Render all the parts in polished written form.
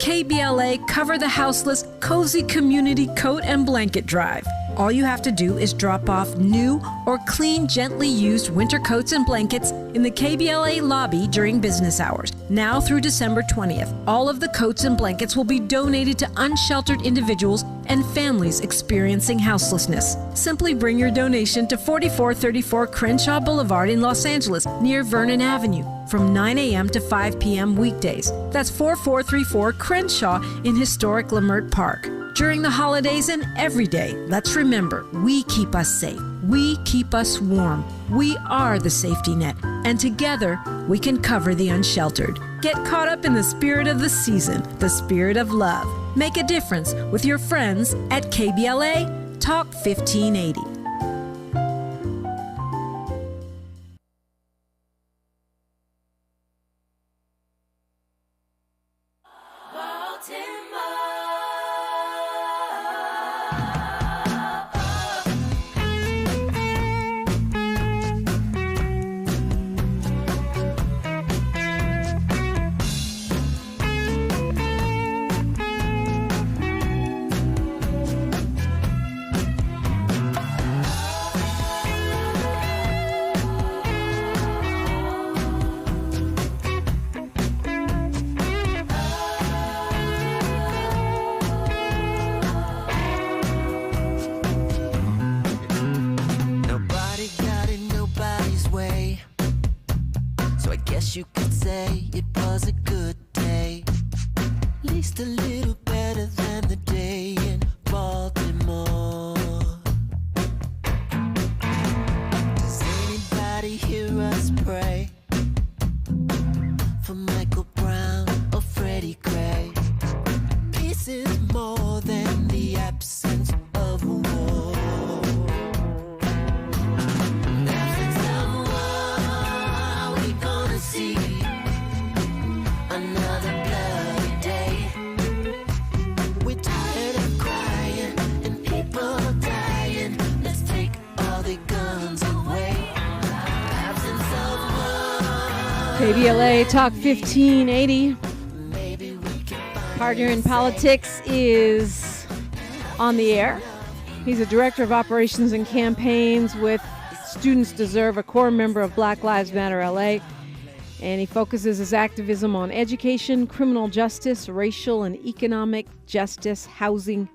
KBLA Cover the Houseless Cozy Community Coat and Blanket Drive. All you have to do is drop off new or clean, gently used winter coats and blankets in the KBLA lobby during business hours. Now through December 20th, all of the coats and blankets will be donated to unsheltered individuals and families experiencing houselessness. Simply bring your donation to 4434 Crenshaw Boulevard in Los Angeles, near Vernon Avenue, from 9 a.m. to 5 p.m. weekdays. That's 4434 Crenshaw in historic Leimert Park. During the holidays and every day, let's remember, we keep us safe. We keep us warm. We are the safety net. And together, we can cover the unsheltered. Get caught up in the spirit of the season, the spirit of love. Make a difference with your friends at KBLA Talk 1580. You could say it was a good day, at least a little better than the day in Baltimore. Does anybody hear us pray for Michael Brown or Freddie Gray? Peace is more than the absence of war. KBLA Talk 1580. Partner in Politics is on the air. He's a director of operations and campaigns with Students Deserve, a core member of Black Lives Matter LA. And he focuses his activism on education, criminal justice, racial and economic justice, housing,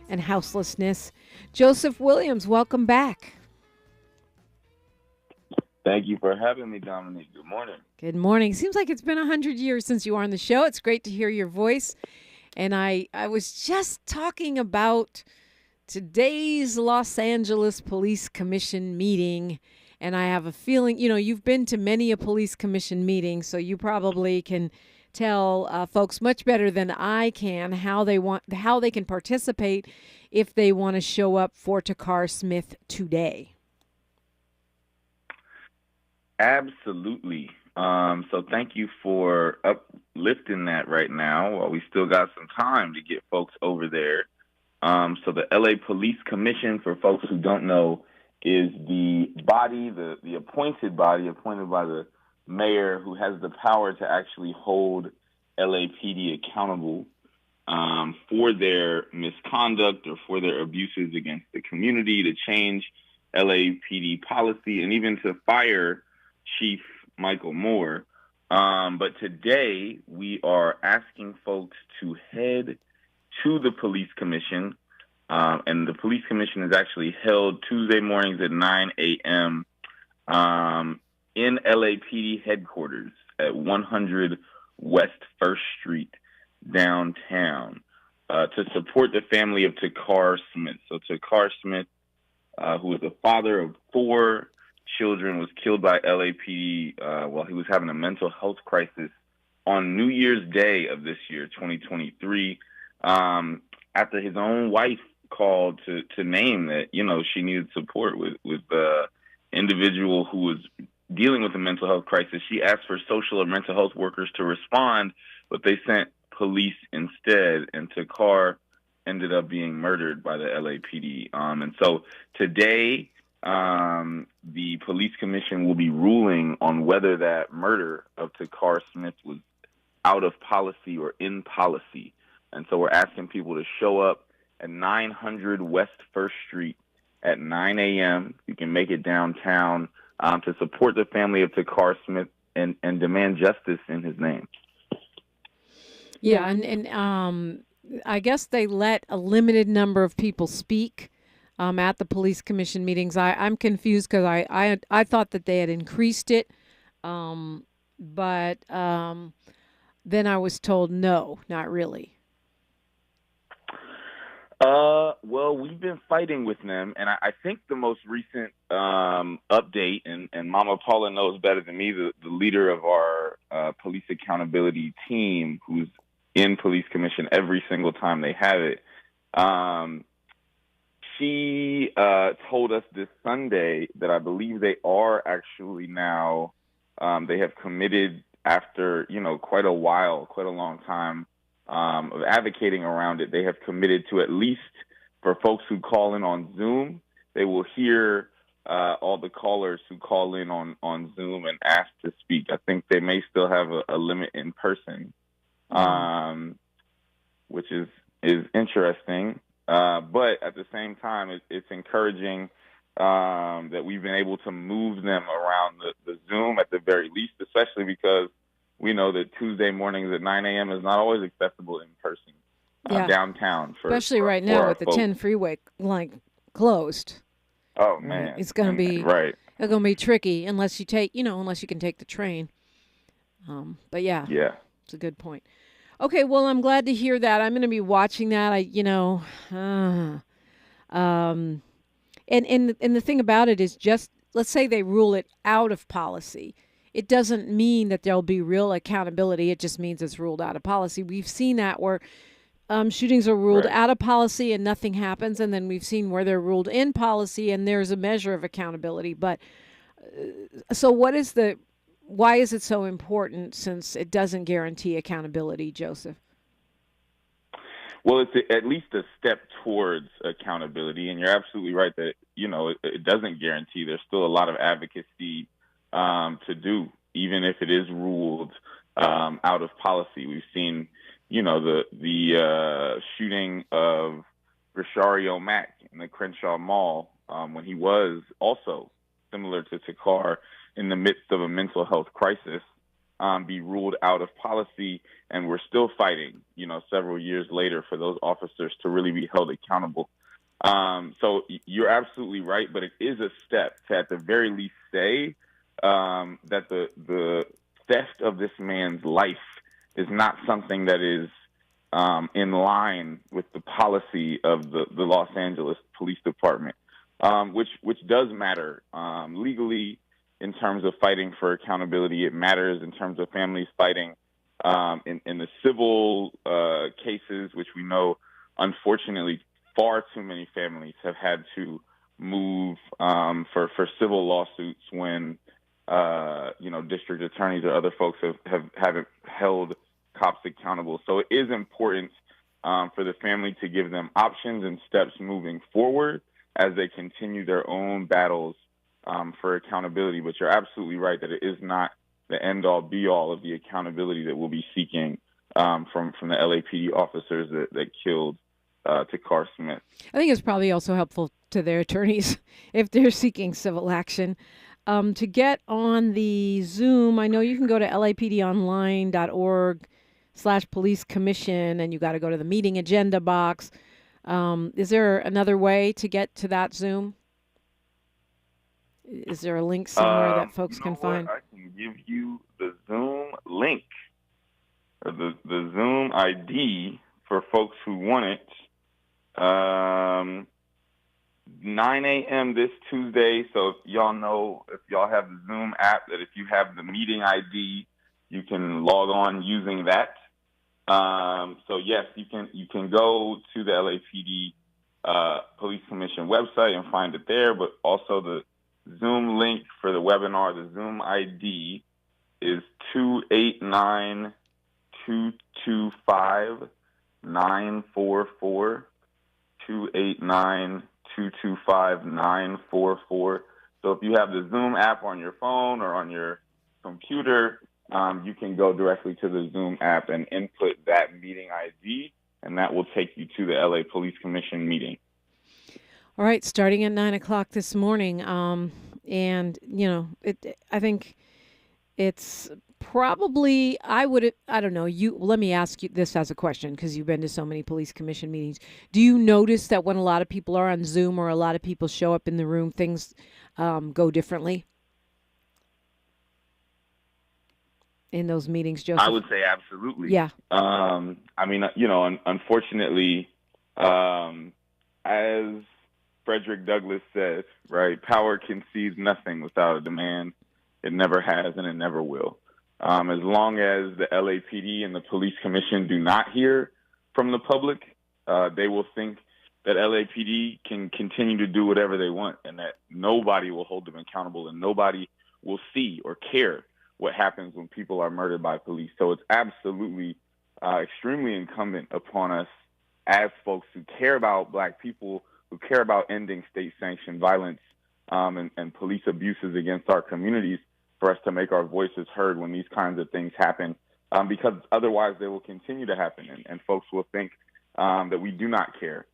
and houselessness. Joseph Williams, welcome back. Thank you for having me, Dominique. Good morning. Good morning. Seems like it's been 100 years since you were on the show. It's great to hear your voice. And I was just talking about today's Los Angeles Police Commission meeting. And I have a feeling, you've been to many a police commission meeting, so you probably can tell folks much better than I can how they can participate if they want to show up for Takar Smith today. Absolutely. So thank you for uplifting that right now while we still got some time to get folks over there. So the LA Police Commission, for folks who don't know, is the body, the appointed body appointed by the mayor who has the power to actually hold LAPD accountable for their misconduct or for their abuses against the community, to change LAPD policy, and even to fire Chief Michael Moore. But today we are asking folks to head to the police commission. And the police commission is actually held Tuesday mornings at 9 a.m. In LAPD headquarters at 100 West 1st Street downtown to support the family of Takar Smith. So Takar Smith, who is the father of 4 children, was killed by LAPD while he was having a mental health crisis on New Year's Day of this year, 2023, after his own wife called to name that, she needed support with the individual who was dealing with a mental health crisis. She asked for social or mental health workers to respond, but they sent police instead, and Takar ended up being murdered by the LAPD. And so today, the police commission will be ruling on whether that murder of Takar Smith was out of policy or in policy. And so we're asking people to show up at 900 West 1st Street at 9 a.m. You can make it downtown to support the family of Takar Smith and demand justice in his name. Yeah, and I guess they let a limited number of people speak at the police commission meetings. I'm confused because I thought that they had increased it, but then I was told no, not really. Well, we've been fighting with them, and I think the most recent update, and Mama Paula knows better than me, the leader of our police accountability team, who's in police commission every single time they have it, she told us this Sunday that I believe they are actually now, they have committed after, quite a while, quite a long time, of advocating around it. They have committed to, at least for folks who call in on Zoom, they will hear all the callers who call in on Zoom and ask to speak. I think they may still have a limit in person, which is interesting. But at the same time, it's encouraging that we've been able to move them around the Zoom at the very least, especially because we know that Tuesday mornings at 9 a.m. is not always accessible in person downtown. Especially right now with the 10 freeway closed. Oh, man. It's going to be It's going to be tricky unless you can take the train. But yeah, it's a good point. Okay, well, I'm glad to hear that. I'm going to be watching that. And the thing about it is, just let's say they rule it out of policy. It doesn't mean that there'll be real accountability. It just means it's ruled out of policy. We've seen that where shootings are ruled out of policy and nothing happens, and then we've seen where they're ruled in policy and there's a measure of accountability. But so why is it so important, since it doesn't guarantee accountability, Joseph? Well, it's at least a step towards accountability, and you're absolutely right that, it doesn't guarantee. There's still a lot of advocacy to do, even if it is ruled out of policy. We've seen, the shooting of Rishario Mack in the Crenshaw Mall when he was also similar to Takar in the midst of a mental health crisis, be ruled out of policy, and we're still fighting, several years later, for those officers to really be held accountable. So you're absolutely right, but it is a step to, at the very least, say that the theft of this man's life is not something that is in line with the policy of the Los Angeles Police Department, which does matter legally in terms of fighting for accountability. It matters in terms of families fighting in the civil cases, which we know, unfortunately, far too many families have had to move for civil lawsuits when district attorneys or other folks haven't held cops accountable. So it is important for the family to give them options and steps moving forward as they continue their own battles for accountability. But you're absolutely right that it is not the end-all, be-all of the accountability that we'll be seeking from the LAPD officers that killed Takar Smith. I think it's probably also helpful to their attorneys if they're seeking civil action. To get on the Zoom, I know you can go to lapdonline.org/police commission, and you got to go to the meeting agenda box. Is there another way to get to that Zoom? Is there a link somewhere that folks can find? I can give you the Zoom link, or the Zoom ID for folks who want it. 9 a.m. this Tuesday. So if y'all know, if y'all have the Zoom app, that if you have the meeting ID, you can log on using that. So yes, you can go to the LAPD Police Commission website and find it there, but also the Zoom link for the webinar, the Zoom ID is 289-225-944, 289-225-944. So if you have the Zoom app on your phone or on your computer, you can go directly to the Zoom app and input that meeting ID, and that will take you to the LA Police Commission meeting. All right, starting at 9 o'clock this morning. And, I think it's probably, I don't know, let me ask you this as a question, because you've been to so many police commission meetings. Do you notice that when a lot of people are on Zoom or a lot of people show up in the room, things go differently in those meetings, Joseph? I would say absolutely. Yeah. Unfortunately, as Frederick Douglass said, right, power conceives nothing without a demand. It never has and it never will. As long as the LAPD and the police commission do not hear from the public, they will think that LAPD can continue to do whatever they want and that nobody will hold them accountable and nobody will see or care what happens when people are murdered by police. So it's absolutely extremely incumbent upon us as folks who care about Black people, who care about ending state-sanctioned violence and police abuses against our communities, for us to make our voices heard when these kinds of things happen, because otherwise they will continue to happen, and folks will think that we do not care.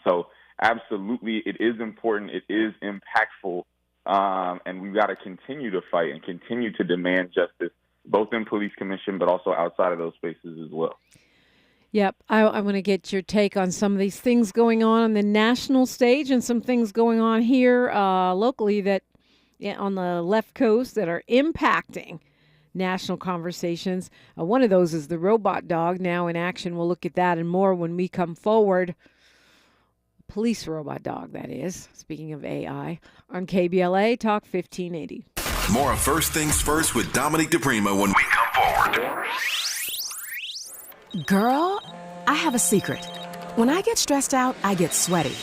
So absolutely, it is important, it is impactful, and we've got to continue to fight and continue to demand justice, both in police commission, but also outside of those spaces as well. Yep. I want to get your take on some of these things going on the national stage and some things going on here locally that on the left coast that are impacting national conversations. One of those is the robot dog now in action. We'll look at that and more when we come forward. Police robot dog, that is. Speaking of AI, on KBLA Talk 1580. More of First Things First with Dominique DiPrima when we come forward. Girl, I have a secret. When I get stressed out, I get sweaty.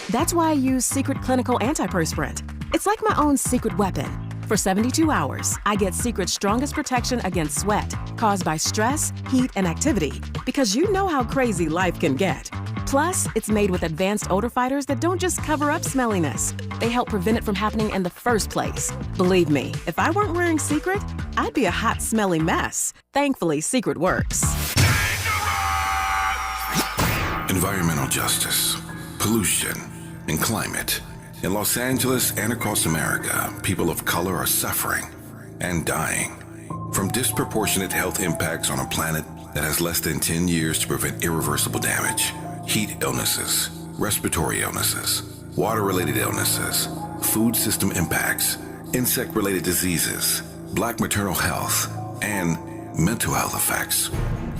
That's why I use Secret Clinical Antiperspirant. It's like my own secret weapon. For 72 hours, I get Secret's strongest protection against sweat caused by stress, heat, and activity, because you know how crazy life can get. Plus, it's made with advanced odor fighters that don't just cover up smelliness. They help prevent it from happening in the first place. Believe me, if I weren't wearing Secret, I'd be a hot, smelly mess. Thankfully, Secret works. Environmental justice, pollution, and climate. In Los Angeles and across America, people of color are suffering and dying from disproportionate health impacts on a planet that has less than 10 years to prevent irreversible damage. Heat illnesses, respiratory illnesses, water-related illnesses, food system impacts, insect-related diseases, Black maternal health, and mental health effects.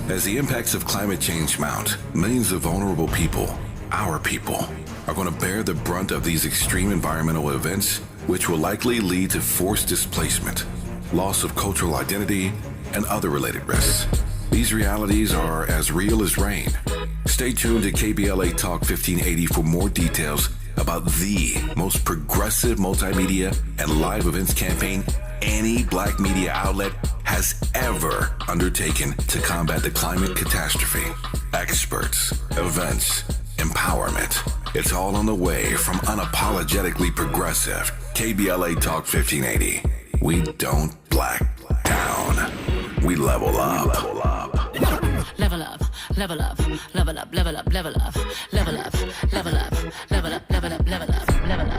As the impacts of climate change mount, millions of vulnerable people, our people, are going to bear the brunt of these extreme environmental events, which will likely lead to forced displacement, loss of cultural identity, and other related risks. These realities are as real as rain. Stay tuned to KBLA Talk 1580 for more details about the most progressive multimedia and live events campaign any Black media outlet has ever undertaken to combat the climate catastrophe. Experts, events, empowerment. It's all on the way from unapologetically progressive KBLA Talk 1580. We don't black down. We level up. Level up. Level up, level up, level up, level up, level up, level up, level up, level up, level up, level up, level up, level up.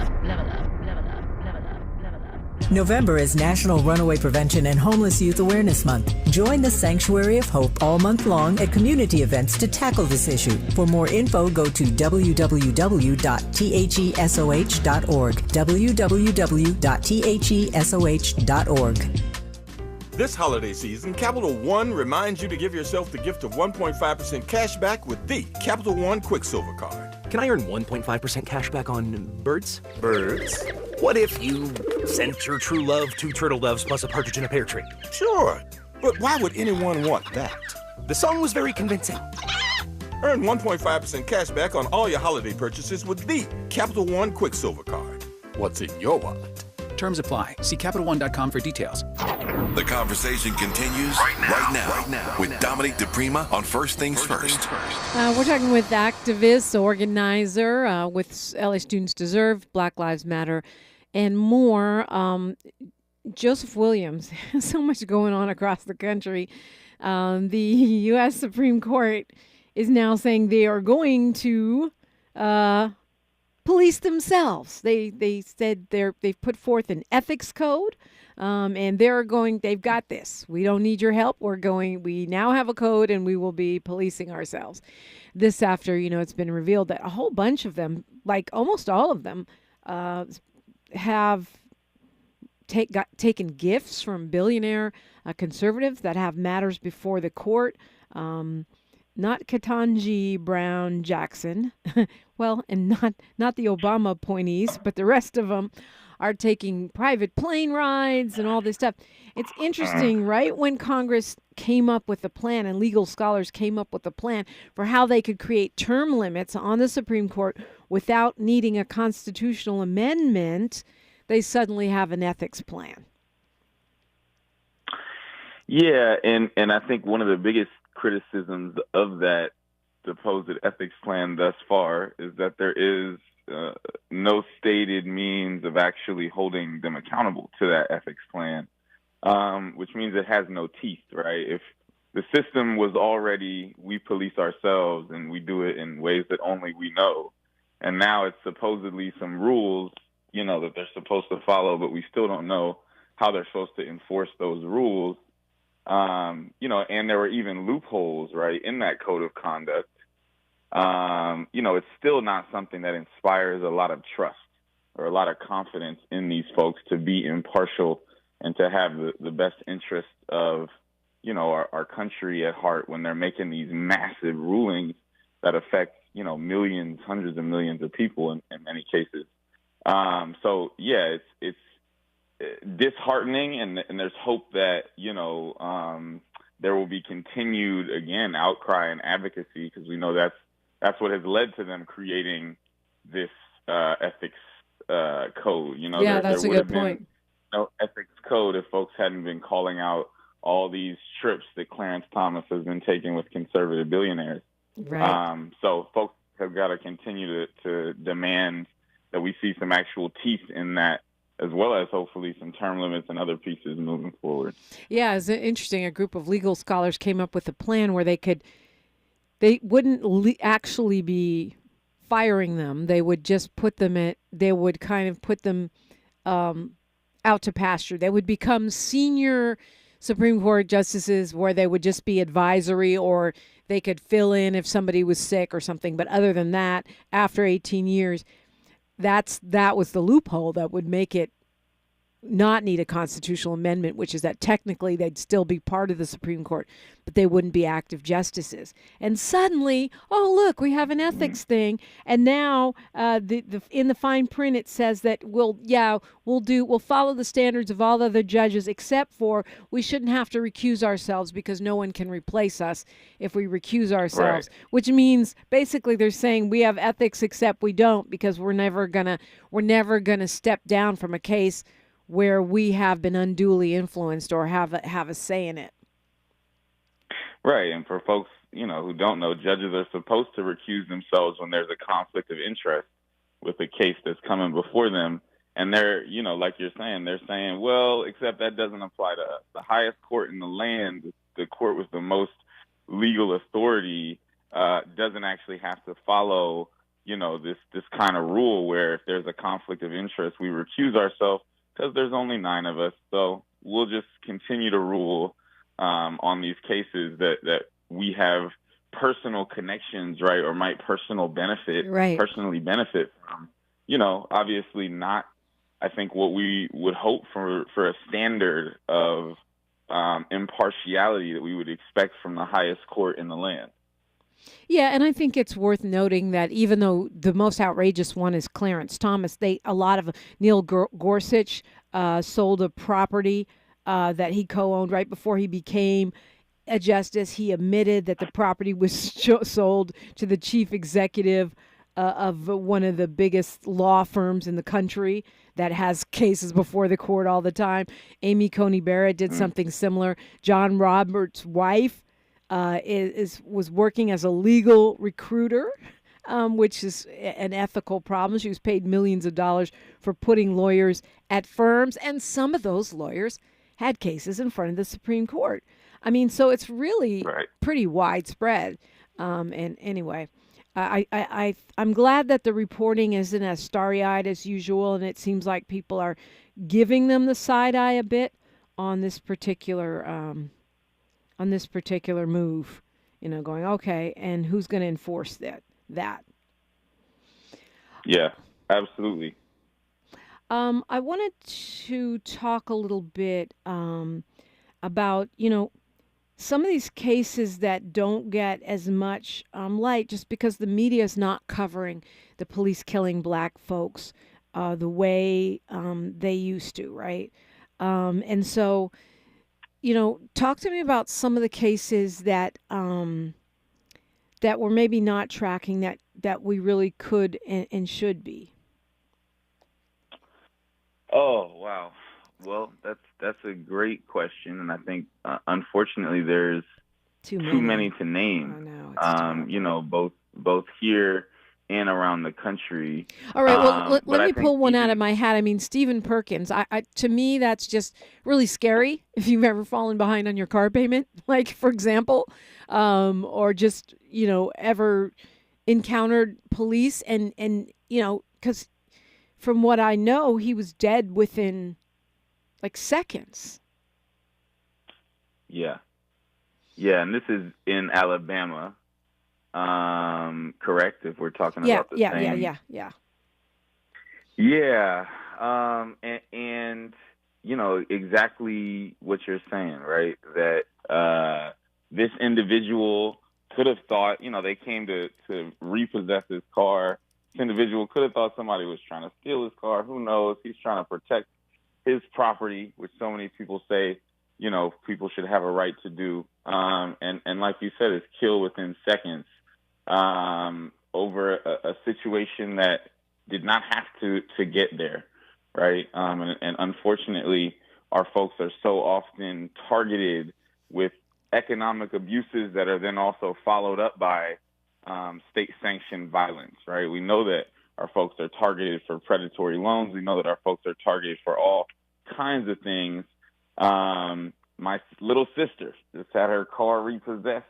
November is National Runaway Prevention and Homeless Youth Awareness Month. Join the Sanctuary of Hope all month long at community events to tackle this issue. For more info, go to www.thesoh.org. www.thesoh.org. This holiday season, Capital One reminds you to give yourself the gift of 1.5% cash back with the Capital One Quicksilver Card. Can I earn 1.5% cash back on birds? Birds? What if you sent your true love 2 turtle doves plus a partridge in a pear tree? Sure, but why would anyone want that? The song was very convincing. Earn 1.5% cash back on all your holiday purchases with the Capital One Quicksilver Card. What's in your wallet? Terms apply. See CapitalOne.com for details. The conversation continues right now with Dominique DiPrima on First Things First. We're talking with activist, organizer with LA Students Deserve, Black Lives Matter, and more. Joseph Williams, so much going on across the country. The U.S. Supreme Court is now saying they are going to police themselves. They said they've put forth an ethics code, and they've got this. We don't need your help. We now have a code, and we will be policing ourselves. This after, it's been revealed that a whole bunch of them, like almost all of them, have taken gifts from billionaire conservatives that have matters before the court. Not Ketanji Brown Jackson, well, and not the Obama appointees, but the rest of them are taking private plane rides and all this stuff. It's interesting, right? When Congress came up with a plan and legal scholars came up with a plan for how they could create term limits on the Supreme Court without needing a constitutional amendment, they suddenly have an ethics plan. Yeah, and I think one of the biggest criticisms of that supposed ethics plan thus far is that there is no stated means of actually holding them accountable to that ethics plan, which means it has no teeth, right? If the system was already, we police ourselves and we do it in ways that only we know, and now it's supposedly some rules, that they're supposed to follow, but we still don't know how they're supposed to enforce those rules. And there were even loopholes, right, in that code of conduct. It's still not something that inspires a lot of trust or a lot of confidence in these folks to be impartial and to have the best interest of, our country at heart when they're making these massive rulings that affect, millions, hundreds of millions of people in many cases. It's disheartening, and there's hope that there will be continued outcry and advocacy, because we know that's what has led to them creating this ethics code. That's a good point. No ethics code if folks hadn't been calling out all these trips that Clarence Thomas has been taking with conservative billionaires. Right. So folks have got to continue to demand that we see some actual teeth in that, as well as hopefully some term limits and other pieces moving forward. Yeah, it's interesting. A group of legal scholars came up with a plan where they wouldn't actually be firing them. They would just put them out to pasture. They would become senior Supreme Court justices, where they would just be advisory, or they could fill in if somebody was sick or something. But other than that, after 18 years, that was the loophole that would make it not need a constitutional amendment, which is that technically they'd still be part of the Supreme Court, but they wouldn't be active justices. And suddenly, oh, look, we have an ethics thing. And now in the fine print, it says that we'll follow the standards of all other judges, except for we shouldn't have to recuse ourselves because no one can replace us if we recuse ourselves, right. Which means basically they're saying we have ethics except we don't, because we're never gonna step down from a case where we have been unduly influenced or have a say in it. Right, and for folks, who don't know, judges are supposed to recuse themselves when there's a conflict of interest with a case that's coming before them. And they're, like you're saying, they're saying, well, except that doesn't apply to us. The highest court in the land, the court with the most legal authority, doesn't actually have to follow, this kind of rule where if there's a conflict of interest, we recuse ourselves, because there's only 9 of us, so we'll just continue to rule on these cases that we have personal connections, right, or might personally benefit from. Obviously not, I think, what we would hope for a standard of impartiality that we would expect from the highest court in the land. Yeah, and I think it's worth noting that even though the most outrageous one is Clarence Thomas, Neil Gorsuch sold a property that he co-owned right before he became a justice. He admitted that the property was sold to the chief executive of one of the biggest law firms in the country that has cases before the court all the time. Amy Coney Barrett did something similar. John Roberts' wife was working as a legal recruiter which is an ethical problem. She was paid millions of dollars for putting lawyers at firms, and some of those lawyers had cases in front of the Supreme Court. I mean, so it's really pretty widespread. And anyway, I'm glad that the reporting isn't as starry-eyed as usual, and it seems like people are giving them the side eye a bit on this particular move. You know, going, okay, and who's going to enforce that? Yeah, absolutely. I wanted to talk a little bit about, you know, some of these cases that don't get as much light just because the media is not covering the police killing black folks the way they used to, right? And so, you know, talk to me about some of the cases that that we're maybe not tracking that we really could and should be. Oh, wow. Well, that's a great question, and I think unfortunately there's too many to name. I know, you know, both here and around the country. All right, well, let me pull one out of my hat. I mean, Stephen Perkins. I to me, that's just really scary. If you've ever fallen behind on your car payment, like for example, or just ever encountered police, and because from what I know, he was dead within like seconds. Yeah, and this is in Alabama. Correct, if we're talking about the same. Yeah. And exactly what you're saying, right? That this individual could have thought, they came to repossess his car. This individual could have thought somebody was trying to steal his car. Who knows? He's trying to protect his property, which so many people say, people should have a right to do. And like you said, it's kill within seconds. Over a situation that did not have to get there, right? And unfortunately, our folks are so often targeted with economic abuses that are then also followed up by state-sanctioned violence, right? We know that our folks are targeted for predatory loans. We know that our folks are targeted for all kinds of things. My little sister just had her car repossessed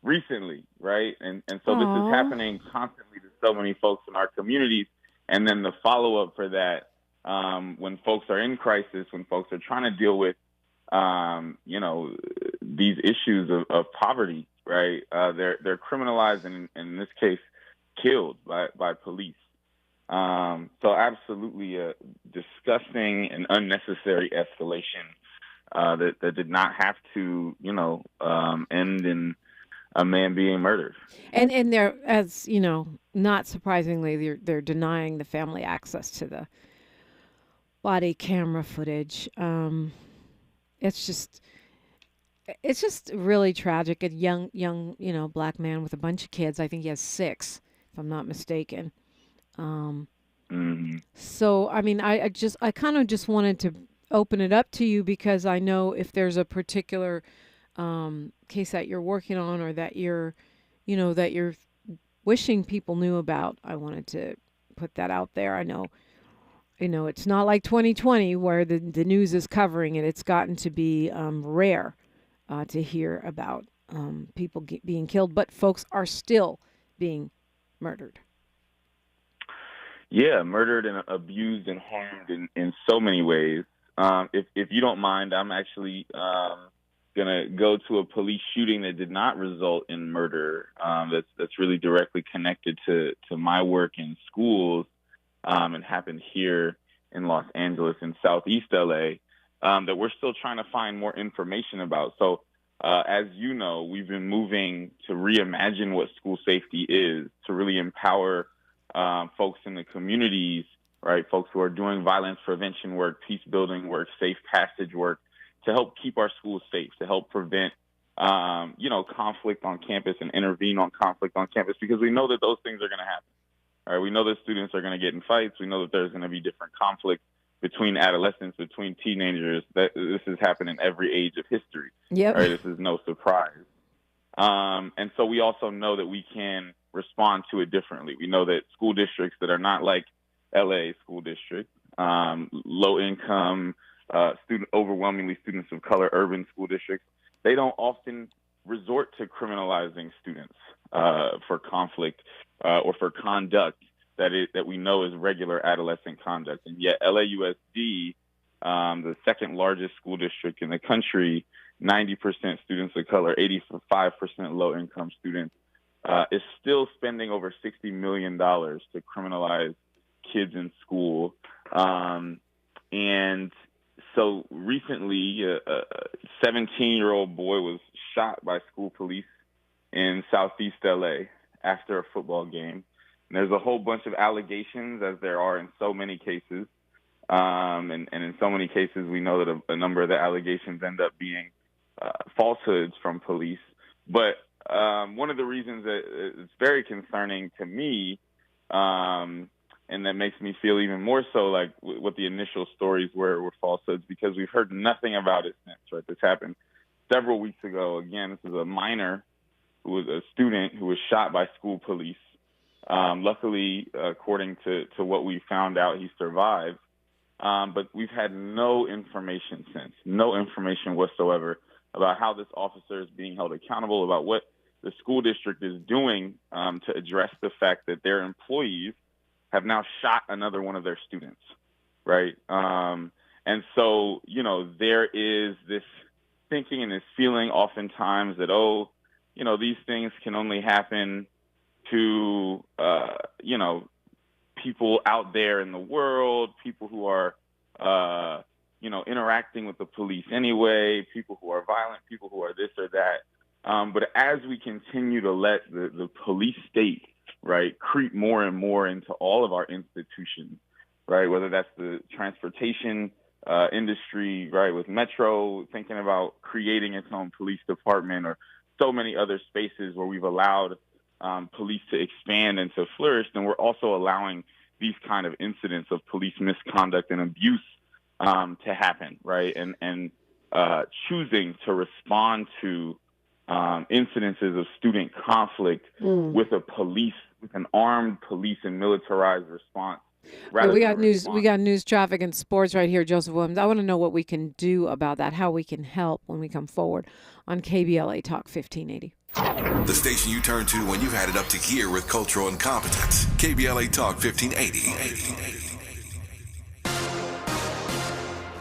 recently, right? And so this is happening constantly to so many folks in our communities. And then the follow-up for that, when folks are in crisis, when folks are trying to deal with, these issues of poverty, right? They're criminalized and in this case, killed by police. So absolutely a disgusting and unnecessary escalation that did not have to, end in a man being murdered. And they're, as not surprisingly, they're denying the family access to the body camera footage. It's just really tragic. A young black man with a bunch of kids. I think he has 6, if I'm not mistaken. So I mean, I kind of just wanted to open it up to you because I know if there's a particular case that you're working on or that you're wishing people knew about, I wanted to put that out there. I know it's not like 2020 where the news is covering it. It's gotten to be rare to hear about people being killed, but folks are still being murdered. Yeah, murdered and abused and harmed in so many ways. If you don't mind, I'm actually going to go to a police shooting that did not result in murder. That's really directly connected to my work in schools and happened here in Los Angeles in Southeast LA that we're still trying to find more information about. So as you know, we've been moving to reimagine what school safety is, to really empower folks in the communities, right? Folks who are doing violence prevention work, peace building work, safe passage work, to help keep our schools safe, to help prevent, conflict on campus and intervene on conflict on campus, because we know that those things are going to happen. All right, we know that students are going to get in fights. We know that there's going to be different conflicts between adolescents, between teenagers. That this has happened in every age of history. Yep. Right, this is no surprise. And so we also know that we can respond to it differently. We know that school districts that are not like LA school district, low income, overwhelmingly students of color, urban school districts, they don't often resort to criminalizing students for conflict or for conduct that we know is regular adolescent conduct. And yet LAUSD, the second largest school district in the country, 90% students of color, 85% low-income students, is still spending over $60 million to criminalize kids in school. And so recently, a 17-year-old boy was shot by school police in Southeast LA after a football game. And there's a whole bunch of allegations, as there are in so many cases. And in so many cases, we know that a number of the allegations end up being falsehoods from police. But one of the reasons that it's very concerning to me, and that makes me feel even more so like what the initial stories were falsehoods, because we've heard nothing about it since, right? This happened several weeks ago. Again, this is a minor who was a student who was shot by school police. Luckily, according to what we found out, he survived. But we've had no information since, no information whatsoever about how this officer is being held accountable, about what the school district is doing to address the fact that their employees have now shot another one of their students, right? And so, there is this thinking and this feeling oftentimes that, these things can only happen to, people out there in the world, people who are, interacting with the police anyway, people who are violent, people who are this or that. But as we continue to let the police state, right, creep more and more into all of our institutions, right, whether that's the transportation industry, right, with Metro thinking about creating its own police department, or so many other spaces where we've allowed police to expand and to flourish, then we're also allowing these kind of incidents of police misconduct and abuse to happen, right? And choosing to respond to incidences of student conflict with an armed police and militarized response. We got news, traffic, and sports right here, Joseph Williams. I want to know what we can do about that, how we can help when we come forward on KBLA Talk 1580. The station you turn to when you've had it up to gear with cultural incompetence. KBLA Talk 1580.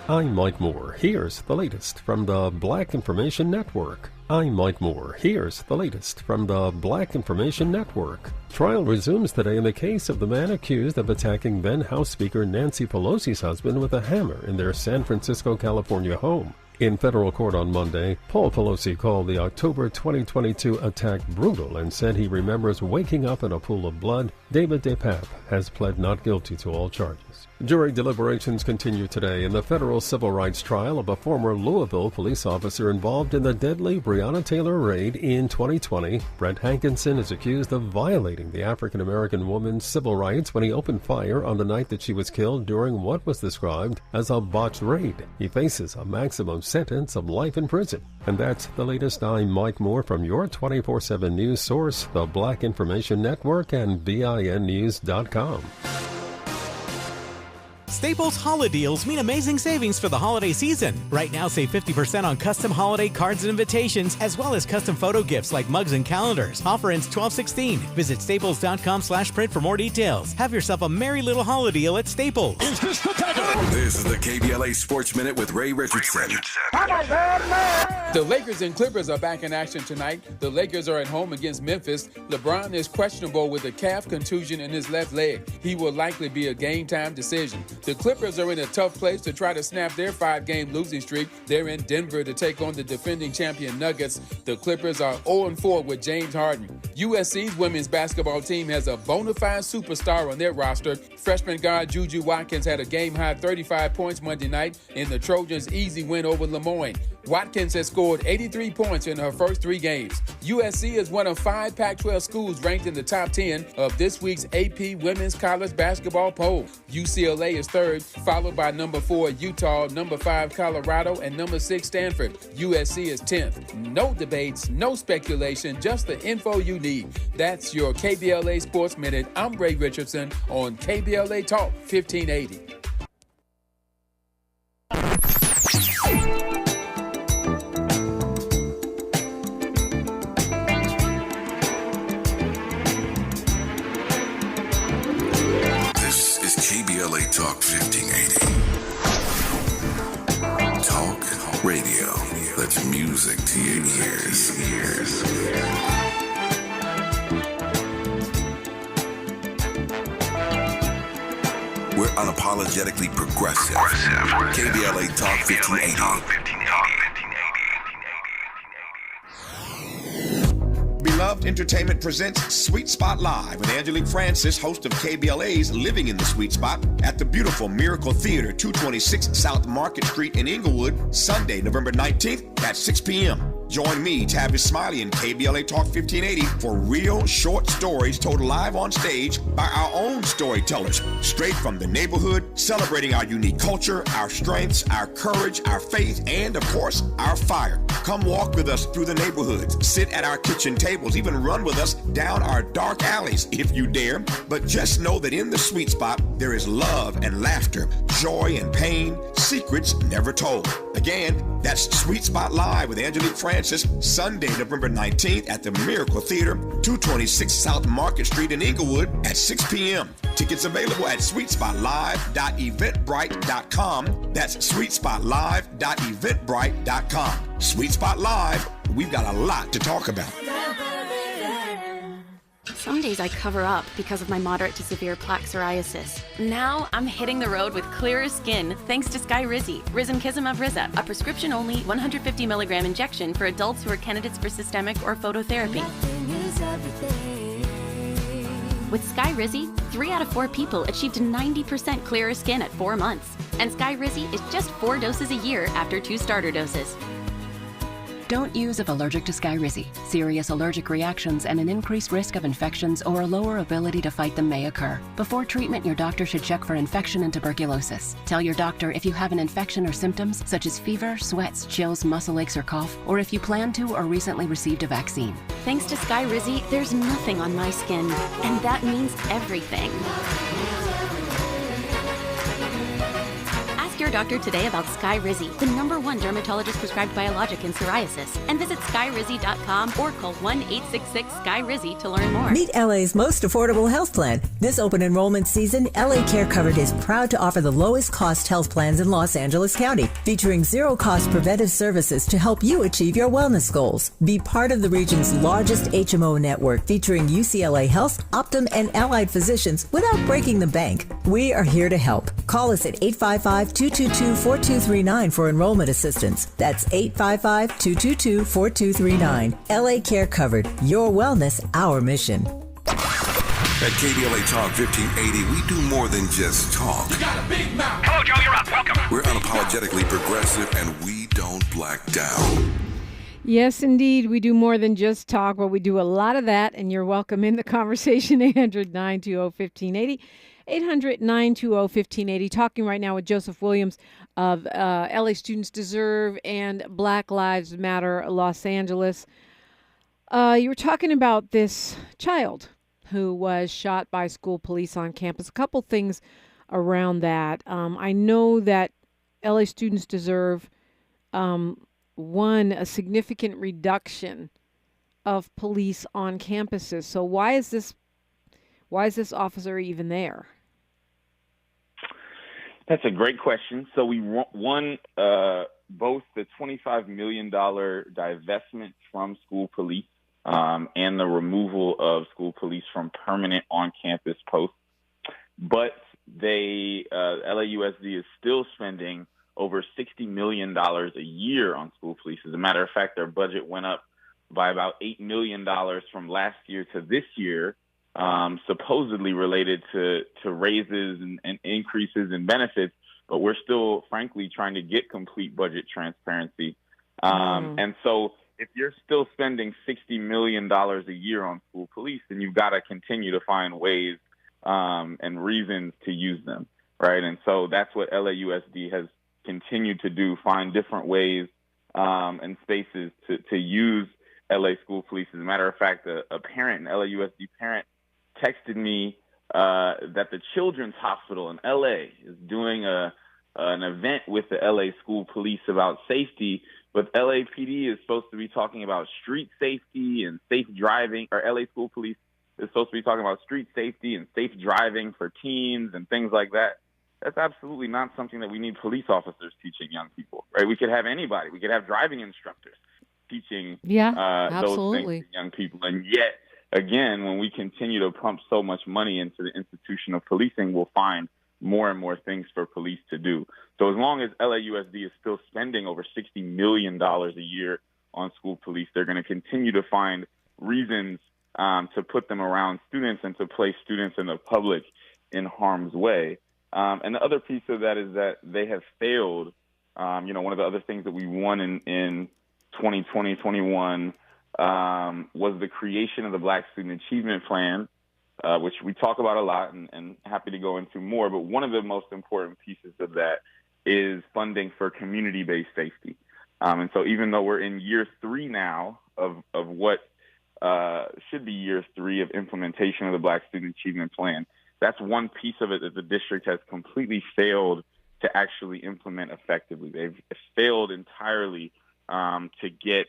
I'm Mike Moore. Here's the latest from the Black Information Network. I'm Mike Moore. Here's the latest from the Black Information Network. Trial resumes today in the case of the man accused of attacking then House Speaker Nancy Pelosi's husband with a hammer in their San Francisco, California home. In federal court on Monday, Paul Pelosi called the October 2022 attack brutal and said he remembers waking up in a pool of blood. David DePape has pled not guilty to all charges. Jury deliberations continue today in the federal civil rights trial of a former Louisville police officer involved in the deadly Breonna Taylor raid in 2020. Brett Hankinson is accused of violating the African-American woman's civil rights when he opened fire on the night that she was killed during what was described as a botched raid. He faces a maximum sentence of life in prison. And that's the latest. I'm Mike Moore from your 24/7 news source, the Black Information Network and BINnews.com. Staples Holiday Deals mean amazing savings for the holiday season. Right now, save 50% on custom holiday cards and invitations, as well as custom photo gifts like mugs and calendars. Offer ends 12/16. Visit staples.com/print for more details. Have yourself a merry little holiday deal at Staples. Is this the title? This is the KBLA Sports Minute with Ray Richardson. The Lakers and Clippers are back in action tonight. The Lakers are at home against Memphis. LeBron is questionable with a calf contusion in his left leg. He will likely be a game-time decision. The Clippers are in a tough place to try to snap their 5-game losing streak. They're in Denver to take on the defending champion Nuggets. The Clippers are 0-4 with James Harden. USC's women's basketball team has a bona fide superstar on their roster. Freshman guard Juju Watkins had a game-high 35 points Monday night in the Trojans' easy win over Lemoyne. Watkins has scored 83 points in her first 3 games. USC is one of 5 Pac-12 schools ranked in the top 10 of this week's AP Women's College Basketball poll. UCLA is 3rd, followed by number 4 Utah, number 5 Colorado, and number 6 Stanford. USC is 10th. No debates, no speculation, just the info you need. That's your KBLA Sports Minute. I'm Ray Richardson on KBLA Talk 1580. This is KBLA Talk 1580. Talk radio. That's music to your ears. We're unapologetically progressive. KBLA Talk 1580. Beloved Entertainment presents Sweet Spot Live with Angelique Francis, host of KBLA's Living in the Sweet Spot at the beautiful Miracle Theater, 226 South Market Street in Inglewood, Sunday, November 19th at 6 p.m. Join me, Tavis Smiley, and KBLA Talk 1580 for real short stories told live on stage by our own storytellers, straight from the neighborhood, celebrating our unique culture, our strengths, our courage, our faith, and, of course, our fire. Come walk with us through the neighborhoods, sit at our kitchen tables, even run with us down our dark alleys if you dare. But just know that in the sweet spot, there is love and laughter, joy and pain, secrets never told. Again, that's Sweet Spot Live with Angelique Francis, Sunday, November 19th at the Miracle Theater, 226 South Market Street in Inglewood at 6 p.m. Tickets available at sweetspotlive.eventbrite.com. That's sweetspotlive.eventbrite.com. Sweet Spot Live, we've got a lot to talk about. Some days I cover up because of my moderate to severe plaque psoriasis. Now I'm hitting the road with clearer skin thanks to Skyrizi, Risankizumab Riza, a prescription-only 150 milligram injection for adults who are candidates for systemic or phototherapy. With Skyrizi, 3 out of 4 people achieved 90% clearer skin at 4 months. And Skyrizi is just 4 doses a year after 2 starter doses. Don't use if allergic to Skyrizi. Serious allergic reactions and an increased risk of infections or a lower ability to fight them may occur. Before treatment, your doctor should check for infection and tuberculosis. Tell your doctor if you have an infection or symptoms such as fever, sweats, chills, muscle aches, or cough, or if you plan to or recently received a vaccine. Thanks to Skyrizi, there's nothing on my skin, and that means everything. Your doctor today about Skyrizi, the #1 dermatologist prescribed biologic in psoriasis, and visit skyrizi.com or call 1-866-SKY-RIZI to learn more. Meet LA's most affordable health plan. This open enrollment season, LA Care Covered is proud to offer the lowest cost health plans in Los Angeles County, featuring zero-cost preventive services to help you achieve your wellness goals. Be part of the region's largest HMO network, featuring UCLA Health, Optum, and allied physicians without breaking the bank. We are here to help. Call us at 855-222-4239 for enrollment assistance. That's 855-222-4239. LA Care Covered. Your wellness, our mission. At KBLA Talk 1580, we do more than just talk. You got a big mouth. Hello, Joe, you're up. Welcome. We're unapologetically progressive, and we don't black down. Yes, indeed. We do more than just talk, but we do a lot of that, and you're welcome in the conversation. 800-920-1580. 800-920-1580. Talking right now with Joseph Williams of LA Students Deserve and Black Lives Matter Los Angeles. You were talking about this child who was shot by school police on campus. A couple things around that. I know that LA Students Deserve won a significant reduction of police on campuses. So why is this officer even there? That's a great question. So we won both the $25 million divestment from school police and the removal of school police from permanent on-campus posts. But LAUSD is still spending over $60 million a year on school police. As a matter of fact, their budget went up by about $8 million from last year to this year, supposedly related to raises and increases in benefits, but we're still, frankly, trying to get complete budget transparency. And so if you're still spending $60 million a year on school police, then you've got to continue to find ways and reasons to use them, right? And so that's what LAUSD has continued to do, find different ways and spaces to use LA school police. As a matter of fact, a parent, an LAUSD parent, texted me that the Children's Hospital in LA is doing an event with the LA school police about safety, but LAPD is supposed to be talking about street safety and safe driving, or LA school police is supposed to be talking about street safety and safe driving for teens and things like that. That's absolutely not something that we need police officers teaching young people, right? We could have anybody. We could have driving instructors teaching those things to young people. And yet, again, when we continue to pump so much money into the institution of policing, we'll find more and more things for police to do. So as long as LAUSD is still spending over $60 million a year on school police, they're going to continue to find reasons to put them around students and to place students in the public in harm's way. And the other piece of that is that they have failed. One of the other things that we won in 2020-21 was the creation of the Black Student Achievement Plan, which we talk about a lot and happy to go into more. But one of the most important pieces of that is funding for community-based safety. And so even though we're in year 3 now of what should be year 3 of implementation of the Black Student Achievement Plan, that's one piece of it that the district has completely failed to actually implement effectively. They've failed entirely to get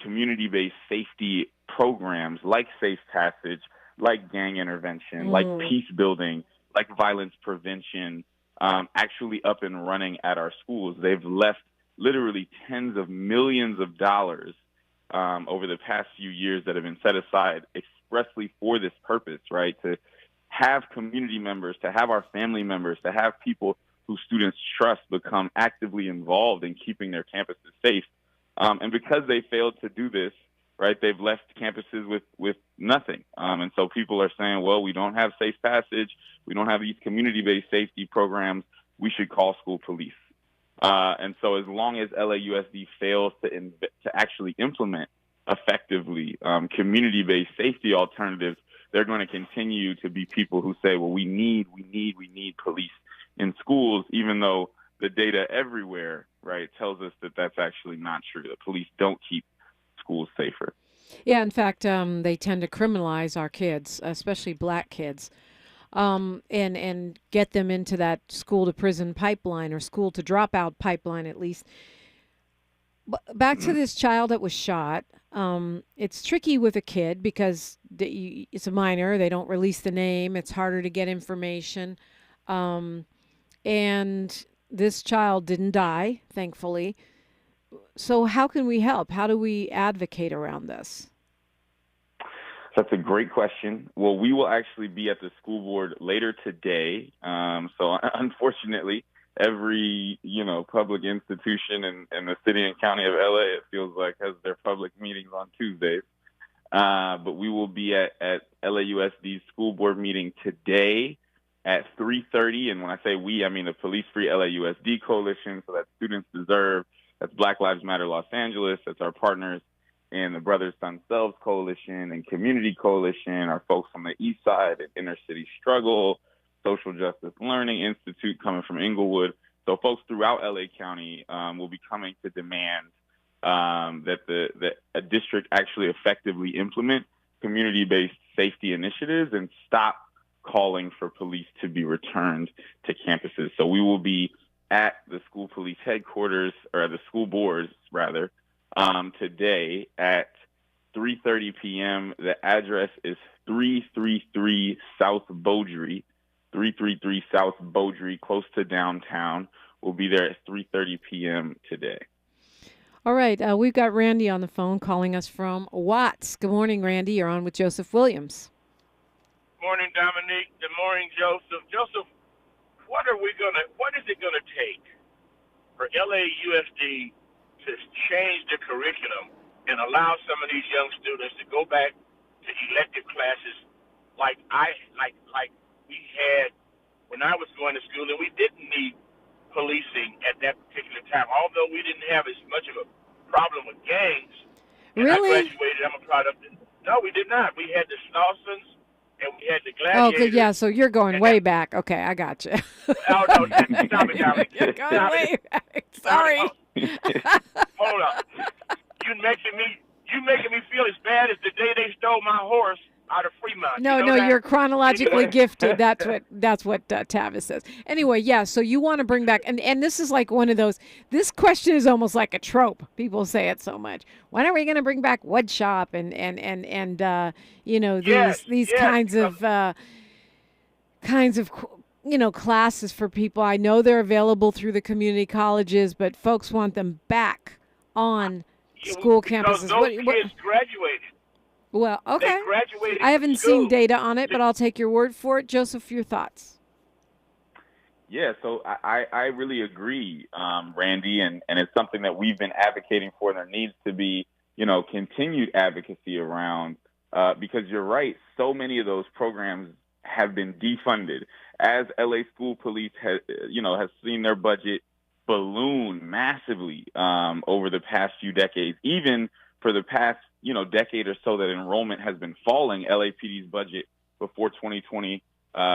community-based safety programs like Safe Passage, like gang intervention, like peace building, like violence prevention, actually up and running at our schools. They've left literally tens of millions of dollars over the past few years that have been set aside expressly for this purpose, right? To have community members, to have our family members, to have people who students trust become actively involved in keeping their campuses safe. And because they failed to do this, right, they've left campuses with nothing. And so people are saying, well, we don't have Safe Passage, we don't have these community-based safety programs, we should call school police. And so as long as LAUSD fails to actually implement effectively community-based safety alternatives, they're going to continue to be people who say, well, we need police in schools, even though the data everywhere, right, tells us that that's actually not true. The police don't keep schools safer. Yeah, in fact, they tend to criminalize our kids, especially black kids, and get them into that school-to-prison pipeline or school-to-dropout pipeline at least. But back to this child that was shot. It's tricky with a kid because it's a minor. They don't release the name. It's harder to get information. And this child didn't die, thankfully. So how can we help? How do we advocate around this? That's a great question. Well, we will actually be at the school board later today. So unfortunately, every, public institution in the city and county of LA, it feels like, has their public meetings on Tuesdays. But we will be at LAUSD's school board meeting today at 3:30. And when I say we, I mean the Police Free LAUSD Coalition. So that's Students Deserve, that's Black Lives Matter Los Angeles, that's our partners in the Brothers Sons Selves Coalition and Community Coalition, our folks on the East Side at Inner City Struggle, Social Justice Learning Institute coming from Inglewood. So folks throughout LA County will be coming to demand that a district actually effectively implement community-based safety initiatives and stop calling for police to be returned to campuses. So we will be at the school police headquarters, or the school boards rather, today at 3:30 p.m. The address is 333 South Beaudry, 333 South Beaudry, close to downtown. We'll be there at 3:30 p.m. today. All right. We've got Randy on the phone calling us from Watts. Good morning, Randy. You're on with Joseph Williams. Morning, Dominique. Good morning, Joseph. Joseph, what is it gonna take for LAUSD to change the curriculum and allow some of these young students to go back to elective classes like we had when I was going to school, and we didn't need policing at that particular time. Although we didn't have as much of a problem with gangs, and Really? I graduated, I'm a product. No, we did not. We had the Snawsons and we had the Oh, Gladiators. yeah, so you're going way back. Okay, I got you. Oh, no, stop it, Dominic. You're going Stop way it. back. Sorry. Hold up. You making me feel as bad as the day they stole my horse out of Fremont. No, you know that? you're chronologically gifted. That's what Tavis says. Anyway, yeah. So you want to bring back, and this is like one of those. This question is almost like a trope. People say it so much. When are we going to bring back wood shop and you know these kinds of classes for people? I know they're available through the community colleges, but folks want them back on school campuses. Because those kids graduated. Well, okay. They graduated I haven't school. seen data on it, but I'll take your word for it. Joseph, your thoughts? Yeah, so I really agree, Randy, and it's something that we've been advocating for. There needs to be, continued advocacy around because you're right. So many of those programs have been defunded. As LA School Police has seen their budget balloon massively over the past few decades, even for the past decade or so that enrollment has been falling. LAPD's budget before 2020,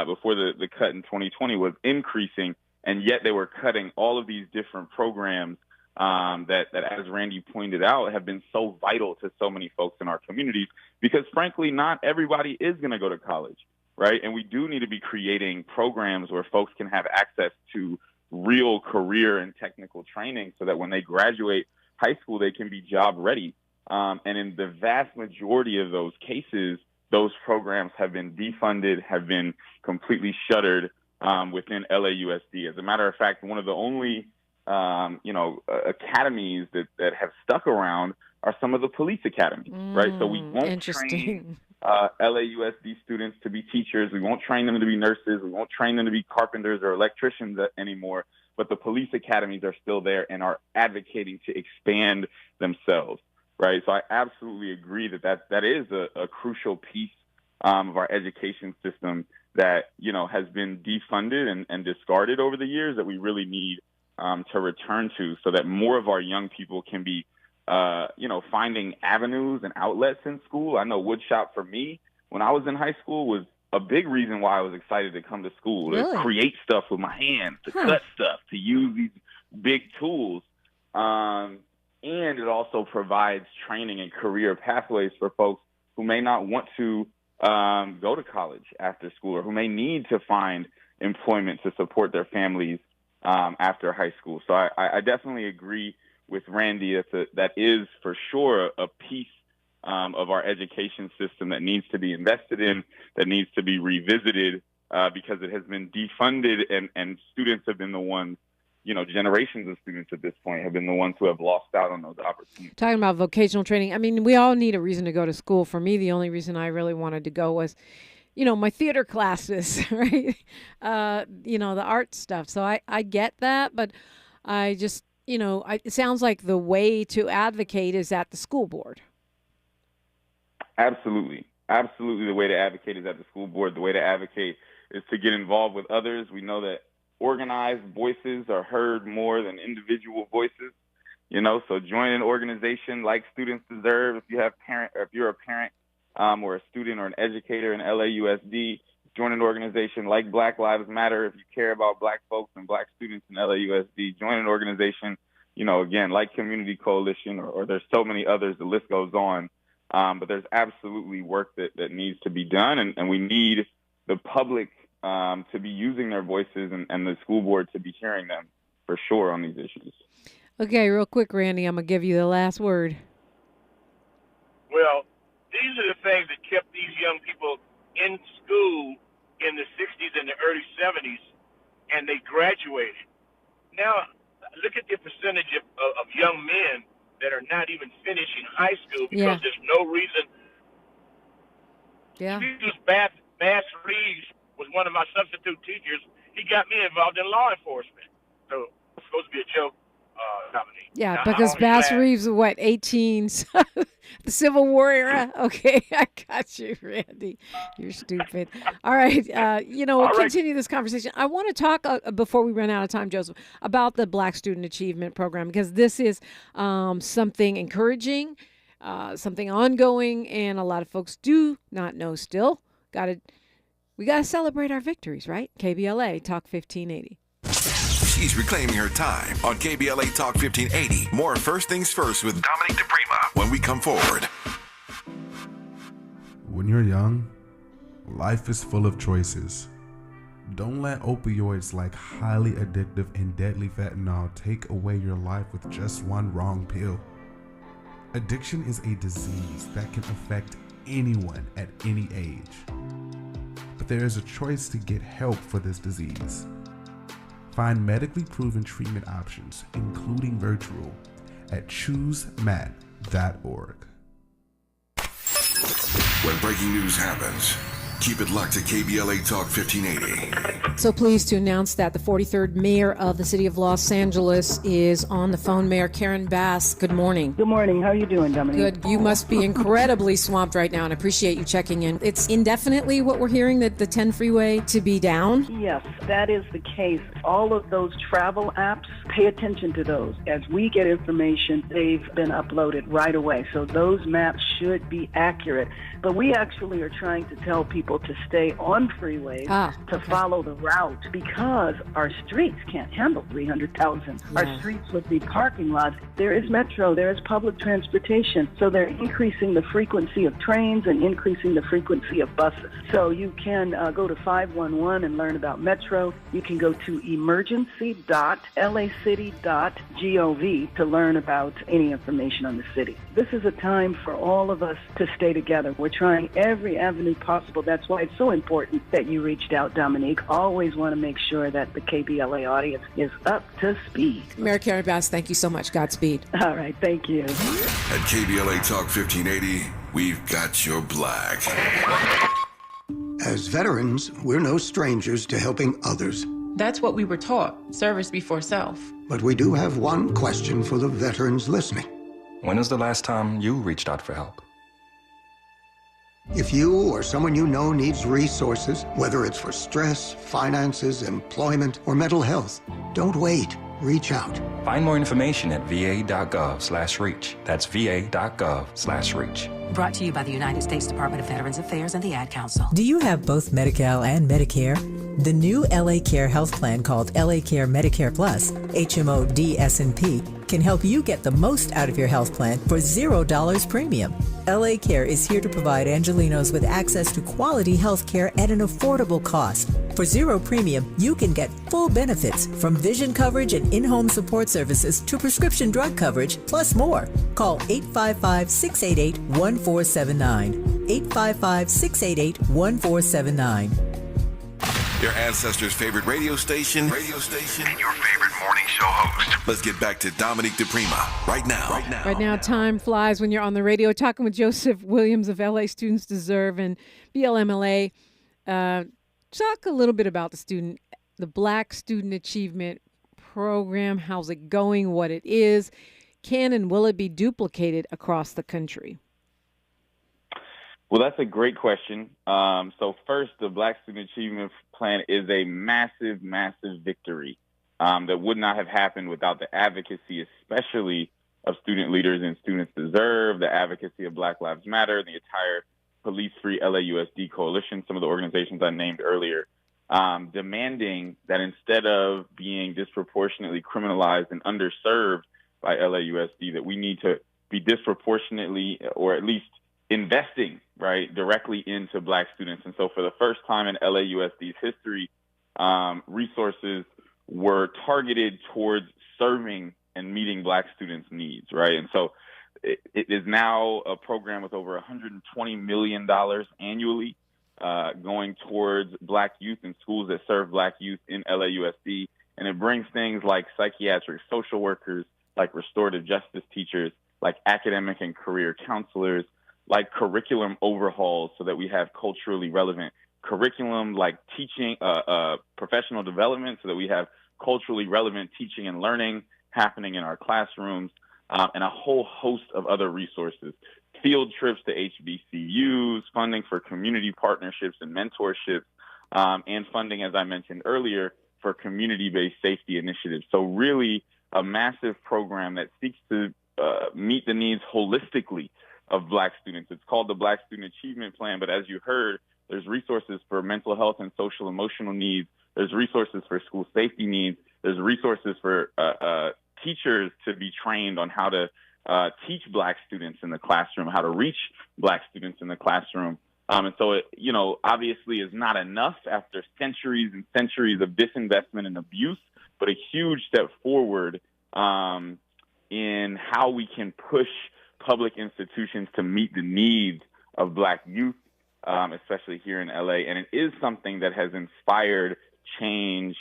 before the cut in 2020 was increasing, and yet they were cutting all of these different programs that, as Randy pointed out, have been so vital to so many folks in our communities because, frankly, not everybody is going to go to college, right? And we do need to be creating programs where folks can have access to real career and technical training so that when they graduate high school, they can be job ready. And in the vast majority of those cases, those programs have been defunded, have been completely shuttered within LAUSD. As a matter of fact, one of the only, academies that have stuck around are some of the police academies, right? So we won't train LAUSD students to be teachers. We won't train them to be nurses. We won't train them to be carpenters or electricians anymore. But the police academies are still there and are advocating to expand themselves. Right. So I absolutely agree that is a crucial piece of our education system that, has been defunded and discarded over the years that we really need to return to so that more of our young people can be, finding avenues and outlets in school. I know woodshop for me when I was in high school was a big reason why I was excited to come to school, to create stuff with my hands, to cut stuff, to use these big tools. And it also provides training and career pathways for folks who may not want to go to college after school or who may need to find employment to support their families after high school. So I definitely agree with Randy that is for sure a piece of our education system that needs to be invested in, that needs to be revisited because it has been defunded and students have been the ones, generations of students at this point have been the ones who have lost out on those opportunities. Talking about vocational training, I mean, we all need a reason to go to school. For me, the only reason I really wanted to go was, my theater classes, right? The art stuff. So I get that, but I just, it sounds like the way to advocate is at the school board. Absolutely. Absolutely. The way to advocate is at the school board. The way to advocate is to get involved with others. We know that organized voices are heard more than individual voices, so join an organization like Students Deserve. If you're a parent or a student or an educator in LAUSD, join an organization like Black Lives Matter. If you care about Black folks and Black students in LAUSD, join an organization, again, like Community Coalition or there's so many others, the list goes on. But there's absolutely work that needs to be done, and we need the public to be using their voices and the school board to be hearing them for sure on these issues. Okay, real quick, Randy, I'm going to give you the last word. Well, these are the things that kept these young people in school in the 60s and the early 70s, and they graduated. Now, look at the percentage of young men that are not even finishing high school because there's no reason. Yeah. Bass Reeves was one of my substitute teachers. He got me involved in law enforcement. So it's supposed to be a joke. Dominique. Yeah, Now, because I'm Bass glad- Reeves, what, 18, the Civil War era? Okay, I got you, Randy. You're stupid. All right, we'll All right. continue this conversation. I want to talk, before we run out of time, Joseph, about the Black Student Achievement Program, because this is something encouraging, something ongoing, and a lot of folks do not know still. We got to celebrate our victories, right? KBLA, Talk 1580. She's reclaiming her time on KBLA Talk 1580. More First Things First with Dominique DiPrima when we come forward. When you're young, life is full of choices. Don't let opioids like highly addictive and deadly fentanyl take away your life with just one wrong pill. Addiction is a disease that can affect anyone at any age. But there is a choice to get help for this disease. Find medically proven treatment options, including virtual, at choosemat.org. When breaking news happens, keep it locked to KBLA Talk 1580. So pleased to announce that the 43rd mayor of the city of Los Angeles is on the phone. Mayor Karen Bass, good morning. Good morning. How are you doing, Dominique? Good. You must be incredibly swamped right now, and I appreciate you checking in. It's indefinitely what we're hearing, that the 10 freeway to be down? Yes, that is the case. All of those travel apps, pay attention to those. As we get information, they've been uploaded right away. So those maps should be accurate. But we actually are trying to tell people to stay on freeways, to follow the route, because our streets can't handle 300,000. Yeah. Our streets would be parking lots. There is metro, there is public transportation. So they're increasing the frequency of trains and increasing the frequency of buses. So you can go to 511 and learn about metro. You can go to emergency.lacity.gov to learn about any information on the city. This is a time for all of us to stay together. We're trying every avenue possible. That's why it's so important that you reached out, Dominique. Always want to make sure that the KBLA audience is up to speed. Mayor Karen Bass, thank you so much. Godspeed. All right, thank you. At KBLA Talk 1580, we've got your black. As veterans, we're no strangers to helping others. That's what we were taught, service before self. But we do have one question for the veterans listening. When was the last time you reached out for help? If you or someone you know needs resources, whether it's for stress, finances, employment, or mental health, don't wait. Reach out. Find more information at va.gov/reach. That's va.gov/reach. Brought to you by the United States Department of Veterans Affairs and the Ad Council. Do you have both Medi-Cal and Medicare? The new LA Care health plan called LA Care Medicare Plus, HMO DSNP, can help you get the most out of your health plan for $0 premium. LA Care is here to provide Angelenos with access to quality health care at an affordable cost. For $0 premium, you can get full benefits from vision coverage and in-home support services to prescription drug coverage, plus more. Call 855-688-1479. 855-688-1479. Your ancestors' favorite radio station, and your favorite morning show host. Let's get back to Dominique DiPrima right now. Right now, time flies when you're on the radio. Talking with Joseph Williams of LA Students Deserve and BLMLA. Talk a little bit about the Black Student Achievement Program. How's it going? What it is? Can and will it be duplicated across the country? Well, that's a great question. So first, the Black Student Achievement Plan is a massive, massive victory that would not have happened without the advocacy, especially of student leaders and Students Deserve, the advocacy of Black Lives Matter, the entire Police-Free LAUSD coalition, some of the organizations I named earlier, demanding that instead of being disproportionately criminalized and underserved by LAUSD, that we need to be disproportionately, or at least investing, right, directly into Black students. And so for the first time in LAUSD's history, resources were targeted towards serving and meeting Black students' needs, right? And so it is now a program with over $120 million annually going towards Black youth and schools that serve Black youth in LAUSD. And it brings things like psychiatric social workers, like restorative justice teachers, like academic and career counselors, like curriculum overhauls so that we have culturally relevant curriculum, like teaching, professional development so that we have culturally relevant teaching and learning, happening in our classrooms, and a whole host of other resources. Field trips to HBCUs, funding for community partnerships and mentorships, and funding, as I mentioned earlier, for community-based safety initiatives. So really a massive program that seeks to meet the needs holistically of Black students. It's called the Black Student Achievement Plan, but as you heard, there's resources for mental health and social emotional needs. There's resources for school safety needs. There's resources for teachers to be trained on how to teach Black students in the classroom, how to reach Black students in the classroom. And so it, obviously is not enough after centuries and centuries of disinvestment and abuse, but a huge step forward in how we can push public institutions to meet the needs of Black youth, especially here in LA. And it is something that has inspired change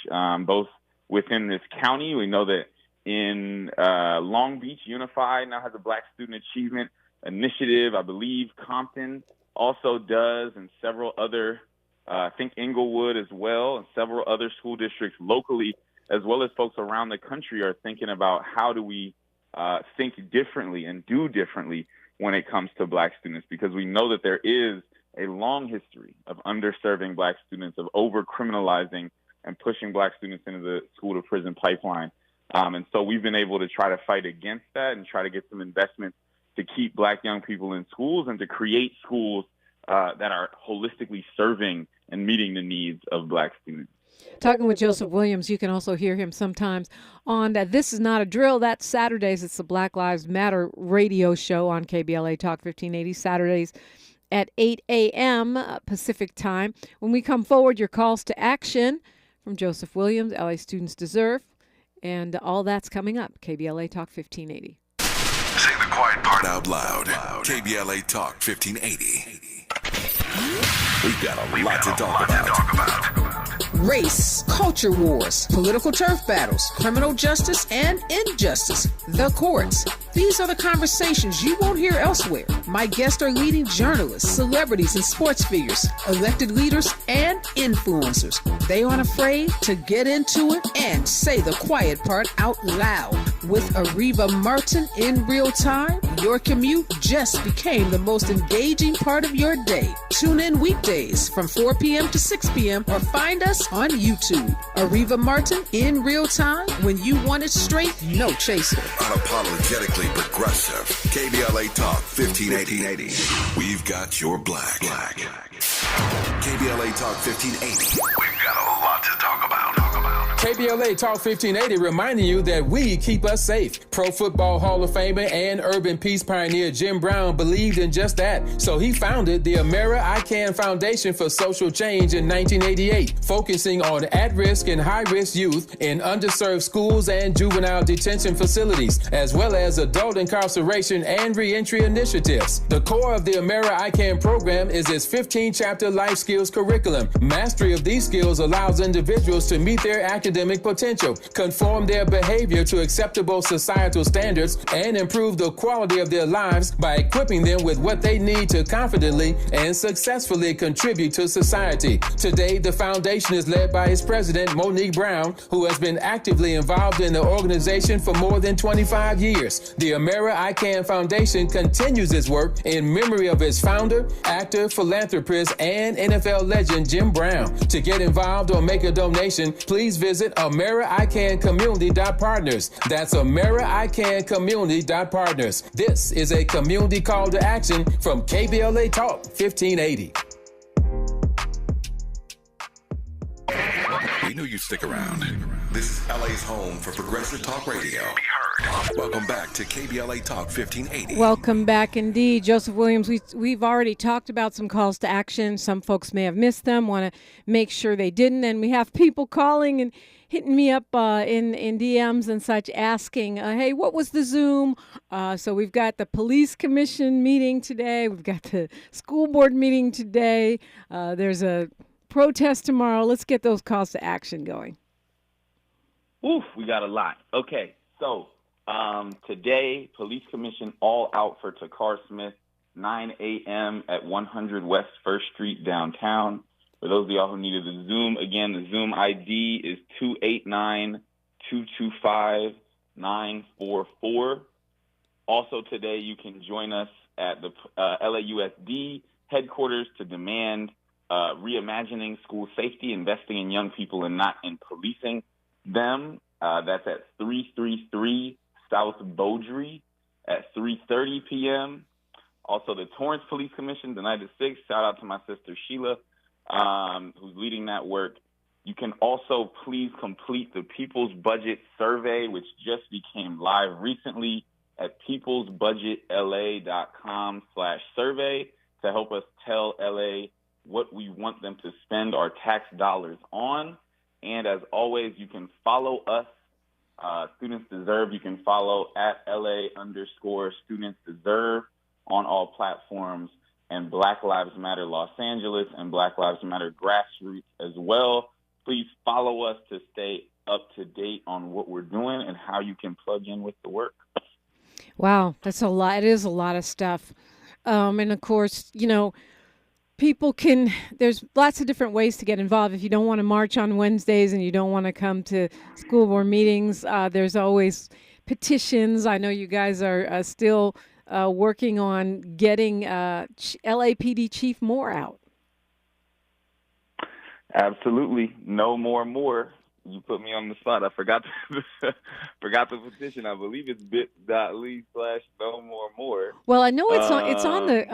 both within this county. We know that in Long Beach, Unified now has a Black Student Achievement Initiative. I believe Compton also does, and several other, I think Inglewood as well, and several other school districts locally, as well as folks around the country, are thinking about how do we think differently and do differently when it comes to Black students, because we know that there is a long history of underserving Black students, of over-criminalizing and pushing Black students into the school-to-prison pipeline. And so we've been able to try to fight against that and try to get some investments to keep Black young people in schools and to create schools that are holistically serving and meeting the needs of Black students. Talking with Joseph Williams, you can also hear him sometimes on This Is Not a Drill. That's Saturdays. It's the Black Lives Matter radio show on KBLA Talk 1580, Saturdays at 8 a.m. Pacific time. When we come forward, your calls to action from Joseph Williams, LA Students Deserve, and all that's coming up, KBLA Talk 1580. Say the quiet part out loud. KBLA Talk 1580. We've got a lot to talk about. Race, culture wars, political turf battles, criminal justice and injustice, the courts. These are the conversations you won't hear elsewhere. My guests are leading journalists, celebrities, and sports figures, elected leaders, and influencers. They aren't afraid to get into it and say the quiet part out loud. With Ariva Martin in real time, your commute just became the most engaging part of your day. Tune in weekdays from 4 p.m. to 6 p.m. or find us on YouTube. Ariva Martin in real time, when you want it straight, no chaser. Unapologetically progressive. KBLA Talk 1580. We've got your black. KBLA Talk 1580. We've got a lot to talk about. KBLA Talk 1580 reminding you that we keep us safe. Pro Football Hall of Famer and urban peace pioneer Jim Brown believed in just that. So he founded the Amera I Can Foundation for Social Change in 1988, focusing on at-risk and high-risk youth in underserved schools and juvenile detention facilities, as well as adult incarceration and reentry initiatives. The core of the Amera I Can program is its 15-chapter life skills curriculum. Mastery of these skills allows individuals to meet their academic potential, conform their behavior to acceptable societal standards, and improve the quality of their lives by equipping them with what they need to confidently and successfully contribute to society. Today, the foundation is led by its president, Monique Brown, who has been actively involved in the organization for more than 25 years. The Amera I Can Foundation continues its work in memory of its founder, actor, philanthropist, and NFL legend Jim Brown. To get involved or make a donation, please visit AmeriICanCommunity.partners. That's AmeriICanCommunity.partners. This is a community call to action from KBLA Talk 1580. We knew you'd stick around. This is LA's home for progressive talk radio. Welcome back to KBLA Talk 1580. Welcome back indeed. Joseph Williams, we've already talked about some calls to action. Some folks may have missed them, want to make sure they didn't. And we have people calling and hitting me up in DMs and such asking, hey, what was the Zoom? So we've got the police commission meeting today. We've got the school board meeting today. There's a protest tomorrow. Let's get those calls to action going. Oof, we got a lot. Okay, so today, Police Commission all out for Takar Smith, 9 a.m. at 100 West 1st Street downtown. For those of y'all who needed the Zoom, again, the Zoom ID is 944. Also today, you can join us at the LAUSD headquarters to demand reimagining school safety, investing in young people and not in policing them. That's at 333 South Beaudry at 3:30 p.m. Also, the Torrance Police Commission, the night at 6. Shout out to my sister Sheila, who's leading that work. You can also please complete the People's Budget Survey, which just became live recently at peoplesbudgetla.com/survey to help us tell LA what we want them to spend our tax dollars on. And as always, you can follow us, Students Deserve. You can follow at LA_Students Deserve on all platforms, and Black Lives Matter Los Angeles and Black Lives Matter Grassroots as well. Please follow us to stay up to date on what we're doing and how you can plug in with the work. Wow, that's a lot. It is a lot of stuff. And of course, people there's lots of different ways to get involved. If you don't want to march on Wednesdays and you don't want to come to school board meetings, there's always petitions. I know you guys are still working on getting LAPD Chief Moore out. Absolutely. No more. You put me on the spot. I forgot the petition. I believe it's bit.ly/no more. Well, I know it's on the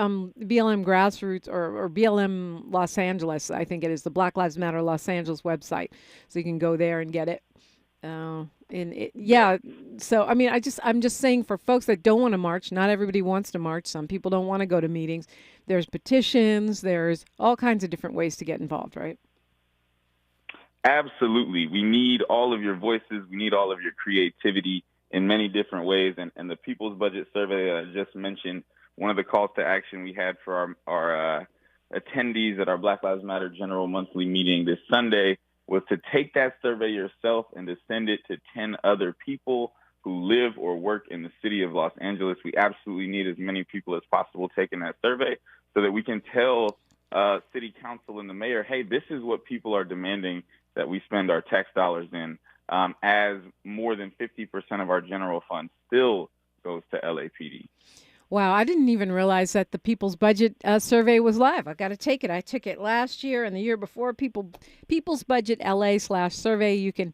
BLM Grassroots or BLM Los Angeles. I think it is the Black Lives Matter Los Angeles website, so you can go there and get it. So I mean, I'm just saying for folks that don't want to march. Not everybody wants to march. Some people don't want to go to meetings. There's petitions. There's all kinds of different ways to get involved, right? Absolutely. We need all of your voices. We need all of your creativity in many different ways. And the People's Budget Survey I just mentioned, one of the calls to action we had for our attendees at our Black Lives Matter General Monthly meeting this Sunday was to take that survey yourself and to send it to 10 other people who live or work in the city of Los Angeles. We absolutely need as many people as possible taking that survey so that we can tell city council and the mayor, hey, this is what people are demanding that we spend our tax dollars in, as more than 50% of our general fund still goes to LAPD. Wow, I didn't even realize that the People's Budget Survey was live. I've got to take it. I took it last year and the year before. People's Budget LA/survey. You can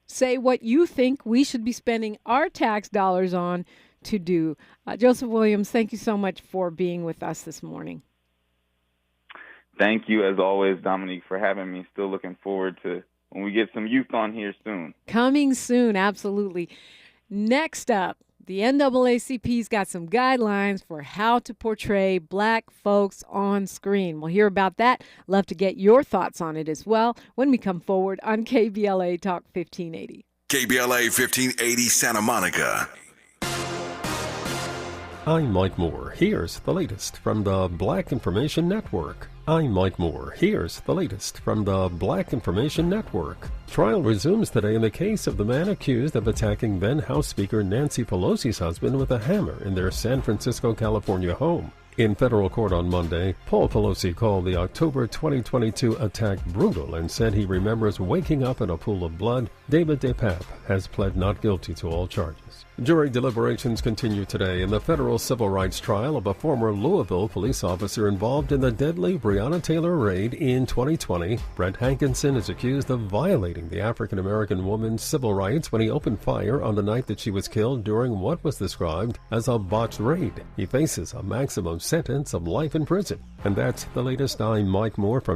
say what you think we should be spending our tax dollars on to do. Joseph Williams, thank you so much for being with us this morning. Thank you, as always, Dominique, for having me. Still looking forward to when we get some youth on here soon. Coming soon, absolutely. Next up, the NAACP's got some guidelines for how to portray Black folks on screen. We'll hear about that. Love to get your thoughts on it as well when we come forward on KBLA Talk 1580. KBLA 1580 Santa Monica. I'm Mike Moore. Here's the latest from the Black Information Network. I'm Mike Moore. Here's the latest from the Black Information Network. Trial resumes today in the case of the man accused of attacking then House Speaker Nancy Pelosi's husband with a hammer in their San Francisco, California home. In federal court on Monday, Paul Pelosi called the October 2022 attack brutal and said he remembers waking up in a pool of blood. David DePape has pled not guilty to all charges. Jury deliberations continue today in the federal civil rights trial of a former Louisville police officer involved in the deadly Breonna Taylor raid in 2020. Brent Hankinson is accused of violating the African-American woman's civil rights when he opened fire on the night that she was killed during what was described as a botched raid. He faces a maximum sentence of life in prison. And that's the latest. I'm Mike Moore from